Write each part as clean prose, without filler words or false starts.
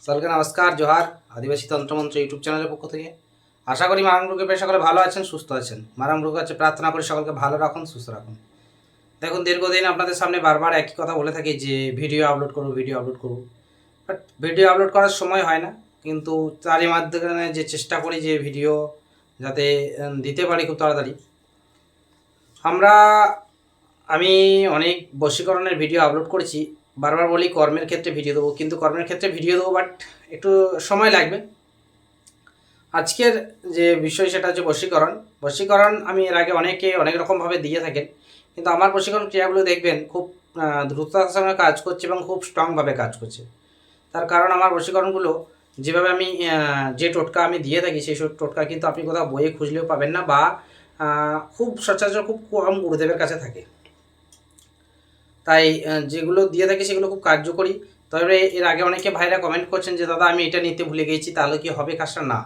সকলকে নমস্কার, জোহার। আদিবাসী তন্ত্রমন্ত্র ইউটিউব চ্যানেলের পক্ষ থেকে আশা করি মারাং গ্রুপের পেয়ে সকলে ভালো আছেন, সুস্থ আছেন। মারাং গ্রুপ কাছে প্রার্থনা করি সকলকে ভালো রাখুন, সুস্থ রাখুন। দেখুন, দীর্ঘদিন আপনাদের সামনে বারবার একই কথা বলে থাকি যে ভিডিও আপলোড করবো, ভিডিও আপলোড করবো, বাট ভিডিও আপলোড করার সময় হয় না। কিন্তু তারই মাধ্যমে যে চেষ্টা করি যে ভিডিও যাতে দিতে পারি খুব তাড়াতাড়ি। আমি অনেক বশীকরণের ভিডিও আপলোড করেছি। বারবার বলি কর্মের ক্ষেত্রে ভিডিও দেবো, কিন্তু কর্মের ক্ষেত্রে ভিডিও দেবো, বাট একটু সময় লাগবে। আজকের যে বিষয় সেটা হচ্ছে বশীকরণ। বশীকরণ আমি এর আগে অনেকে অনেক রকমভাবে দিয়ে থাকেন, কিন্তু আমার বশীকরণ ক্রিয়াগুলো দেখবেন খুব দ্রুততার সঙ্গে কাজ করছে এবং খুব স্ট্রংভাবে কাজ করছে। তার কারণ আমার বশীকরণগুলো যেভাবে আমি যে টোটকা আমি দিয়ে থাকি সেই সব টোটকা কিন্তু আপনি কোথাও বইয়ে খুঁজলেও পাবেন না, বা খুব সচরাচর খুব কম গুরুদেবের কাছে থাকে। তাই যেগুলো দিয়ে থাকি সেগুলো খুব কার্যকরী। তবে এর আগে অনেকে ভাইরা কমেন্ট করছেন যে দাদা আমি এটা নিতে ভুলে গেছি, তাহলে কি হবে কাজটা? না,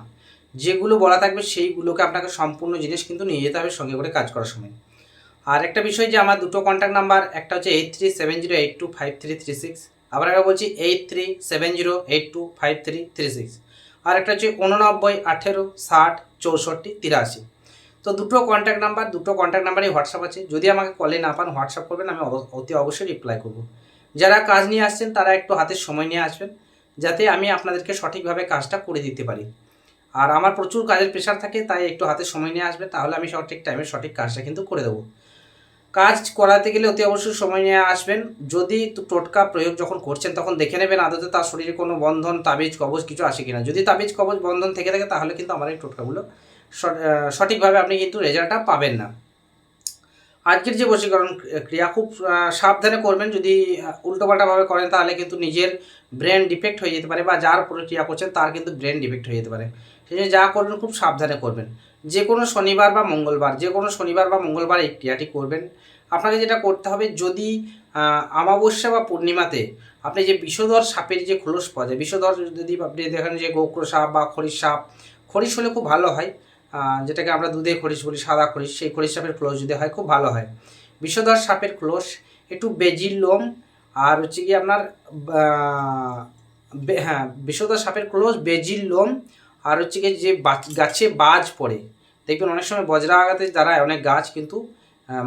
যেগুলো বলা থাকবে সেইগুলোকে আপনাকে সম্পূর্ণ জিনিস কিন্তু নিয়ে যেতে হবে সঙ্গে করে কাজ করার সময়। আর একটা বিষয় যে আমার দুটো কন্ট্যাক্ট নাম্বার, একটা হচ্ছে 8370825336, আবার একবার বলছি 8370825336, আর একটা হচ্ছে 8918606483। তো দুটো কন্ট্যাক্ট নাম্বারই হোয়াটসঅ্যাপ আছে। যদি আমাকে কলে না পান হোয়াটসঅ্যাপ করবেন, আমি অতি অবশ্যই রিপ্লাই করব। যারা কাজ নিয়ে আসছেন তারা একটু হাতের সময় নিয়ে আসবেন, যাতে আমি আপনাদেরকে সঠিকভাবে কাজটা করে দিতে পারি। আর আমার প্রচুর কাজের প্রেশার থাকে, তাই একটু হাতে সময় নিয়ে আসবে, তাহলে আমি সঠিক টাইমে সঠিক কাজটা কিন্তু করে দেবো। কাজ করাতে গেলে অতি অবশ্যই সময় নিয়ে আসবেন। যদি টোটকা প্রয়োগ যখন করছেন তখন দেখে নেবেন আদতে তার শরীরে কোনো বন্ধন, তাবিজ, কবজ কিছু আসে কিনা। যদি তাবিজ, কবজ, বন্ধন থেকে থাকে তাহলে কিন্তু আমার এই টোটকাগুলো সঠিকভাবে আপনি কিন্তু রেজাল্টটা পাবেন না। আজকের যে বশীকরণ ক্রিয়া খুব সাবধানে করবেন। যদি উল্টোপাল্টাভাবে করেন তাহলে কিন্তু নিজের ব্রেন ডিফেক্ট হয়ে যেতে পারে, বা যার উপরে ক্রিয়া করছেন তার কিন্তু ব্রেন ডিফেক্ট হয়ে যেতে পারে। সেই জন্য যা করবেন খুব সাবধানে করবেন। যে কোনো শনিবার বা মঙ্গলবার এই ক্রিয়াটি করবেন। আপনাকে যেটা করতে হবে, যদি অমাবস্যা বা পূর্ণিমাতে আপনি যে বিষধর সাপের যে খোলস পাওয়া যায়, বিষধর যদি আপনি দেখেন যে গোক্র সাপ বা খরিশ সাপ, খরিশ হলে খুব ভালো হয়, যেটাকে আমরা দুধে খরিশ বলি, সাদা খরিশ, সেই খরিশ সাপের ক্লোজ যদি হয় খুব ভালো হয়। বিষধর সাপের ক্লোজ, একটু বেজির লোম, আর হচ্ছে কি আপনার হ্যাঁ, বিষধর সাপের ক্লোজ, বেজির লোম, আর হচ্ছে কি যে গাছে বাজ পড়ে, দেখবেন অনেক সময় বজ্রাঘাতে দ্বারা অনেক গাছ কিন্তু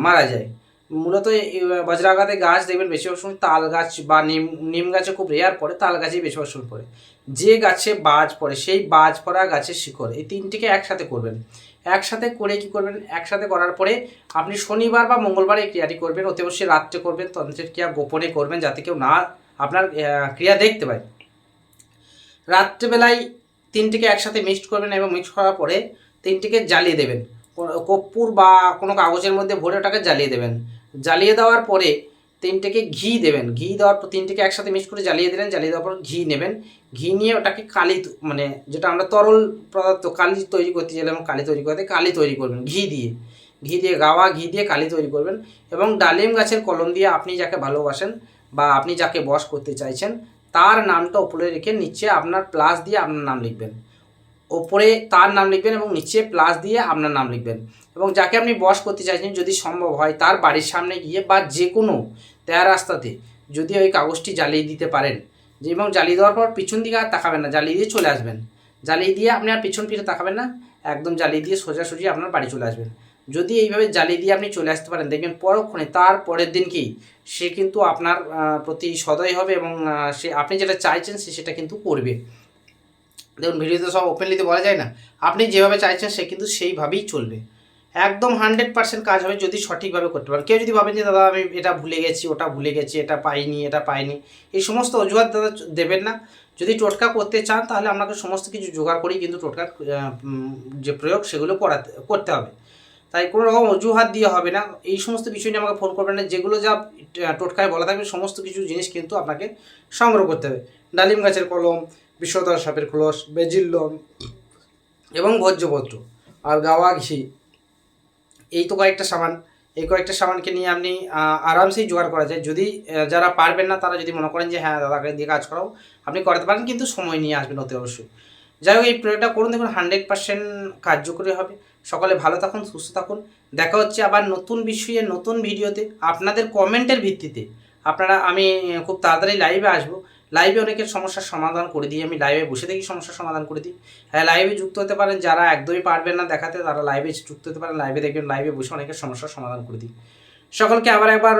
মারা যায়। মূলত এই বজ্রাঘাতে গাছ দেখবেন বেশিরভাগ সময় তাল গাছ বা নিম গাছে খুব রেয়ার পড়ে, তাল গাছেই বেশিরভাগ সময় পড়ে। যে গাছে বাজ পড়ে সেই বাজ পড়া গাছের শিকড়, এই তিনটিকে একসাথে করবেন। একসাথে করে কি করবেন, একসাথে করার পরে আপনি শনিবার বা মঙ্গলবার এই ক্রিয়াটি করবেন। অতি অবশ্যই রাত্রে করবেন, তন্ত্রের ক্রিয়া গোপনে করবেন, যাতে কেউ না আপনার ক্রিয়া দেখতে পায়। রাত্রেবেলায় তিনটিকে একসাথে মিক্সড করবেন এবং মিক্স করার পরে তিনটিকে জ্বালিয়ে দেবেন। কর্পূর বা কোনো কাগজের মধ্যে ভরে ওটাকে জ্বালিয়ে দেবেন। জ্বালিয়ে দেওয়ার পরে তিনটেকে ঘি দেবেন। ঘি দেওয়ার পর তিনটেকে একসাথে মিক্স করে জ্বালিয়ে দিলেন। জ্বালিয়ে দেওয়ার পর ঘি নেবেন। ঘি নিয়ে ওটাকে কালি, মানে যেটা আমরা তরল পদার্থ কালি তৈরি করতে চাইলে এবং কালি তৈরি করতে কালি তৈরি করবেন ঘি দিয়ে গাওয়া ঘি দিয়ে কালি তৈরি করবেন। এবং ডালিম গাছের কলম দিয়ে আপনি যাকে ভালোবাসেন বা আপনি যাকে বশ করতে চাইছেন তার নামটা উপরে রেখে নিচে আপনার প্লাস দিয়ে আপনার নাম লিখবেন। ওপরে তার নাম লিখবেন এবং নিচে প্লাস দিয়ে আপনার নাম লিখবেন। এবং যাকে আপনি বশ করতে চাইছেন যদি সম্ভব হয় তার বাড়ির সামনে গিয়ে বা যে কোনো তেয়া রাস্তাতে যদি ওই কাগজটি জ্বালিয়ে দিতে পারেন, যে এবং জ্বালিয়ে দেওয়ার পর পিছন দিকে আর তাকাবেন না, জ্বালিয়ে দিয়ে চলে আসবেন। জ্বালিয়ে দিয়ে আপনি আর পিছন ফিরে তাকাবেন না, একদম জ্বালিয়ে দিয়ে সোজাসুজি আপনার বাড়ি চলে আসবেন। যদি এইভাবে জ্বালিয়ে দিয়ে আপনি চলে আসতে পারেন, দেখবেন পরক্ষণে তার পরের দিন কি সে কিন্তু আপনার প্রতি সদয় হবে এবং সে আপনি যেটা চাইছেন সে সেটা কিন্তু করবে। দেখুন, ভিডিওতে সব ওপেনলিতে বলা যায় না। আপনি যেভাবে চাইছেন সে কিন্তু সেইভাবেই চলবে। একদম 100% কাজ হবে যদি সঠিকভাবে করতে পারেন। কেউ যদি ভাবেন যে দাদা আমি এটা ভুলে গেছি, ওটা ভুলে গেছি, এটা পাইনি, এই সমস্ত অজুহাত দাদা দেবেন না। যদি টোটকা করতে চান তাহলে আপনাকে সমস্ত কিছু জোগাড় করেই কিন্তু টোটকার যে প্রয়োগ সেগুলো করতে হবে। তাই কোনো রকম অজুহাত দিয়ে হবে না। এই সমস্ত বিষয় নিয়ে আমাকে ফোন করবেন না। যেগুলো যা টোটকায় বলা থাকবে সমস্ত কিছু জিনিস কিন্তু আপনাকে সংগ্রহ করতে হবে। ডালিম গাছের কলম, বিষধর সাপের খোলস, বেজির লোম এবং ভোজ্যপত্র আর গাওয়া ঘি, এই তো কয়েকটা সামান। এই কয়েকটা সামানকে নিয়ে আপনি আরামসেই জোগাড় করা যায়। যদি যারা পারবেন না তারা যদি মনে করেন যে হ্যাঁ দাদাকে দিয়ে কাজ করাও, আপনি করাতে পারেন, কিন্তু সময় নিয়ে আসবেন অতি অবশ্যই। যাই হোক, এই প্রয়োগটা করুন, দেখুন 100% কার্যকরী হবে। সকলে ভালো থাকুন, সুস্থ থাকুন। দেখা হচ্ছে আবার নতুন বিষয়ে নতুন ভিডিওতে। আপনাদের কমেন্টের ভিত্তিতে আমি খুব তাড়াতাড়ি লাইভে আসবো। লাইভে অনেকের সমস্যার সমাধান করে দিই, আমি লাইভে বসে থেকেই সমস্যার সমাধান করে দিই। হ্যাঁ, লাইভে যুক্ত হতে পারেন, যারা একদমই পারবেন না দেখাতে তারা লাইভে যুক্ত হতে পারেন, লাইভে দেখবেন, লাইভে বসে অনেকের সমস্যার সমাধান করে দিই। সকলকে আবার একবার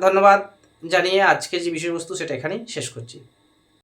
ধন্যবাদ জানিয়ে আজকে যে বিষয়বস্তু সেটা এখানেই শেষ করছি।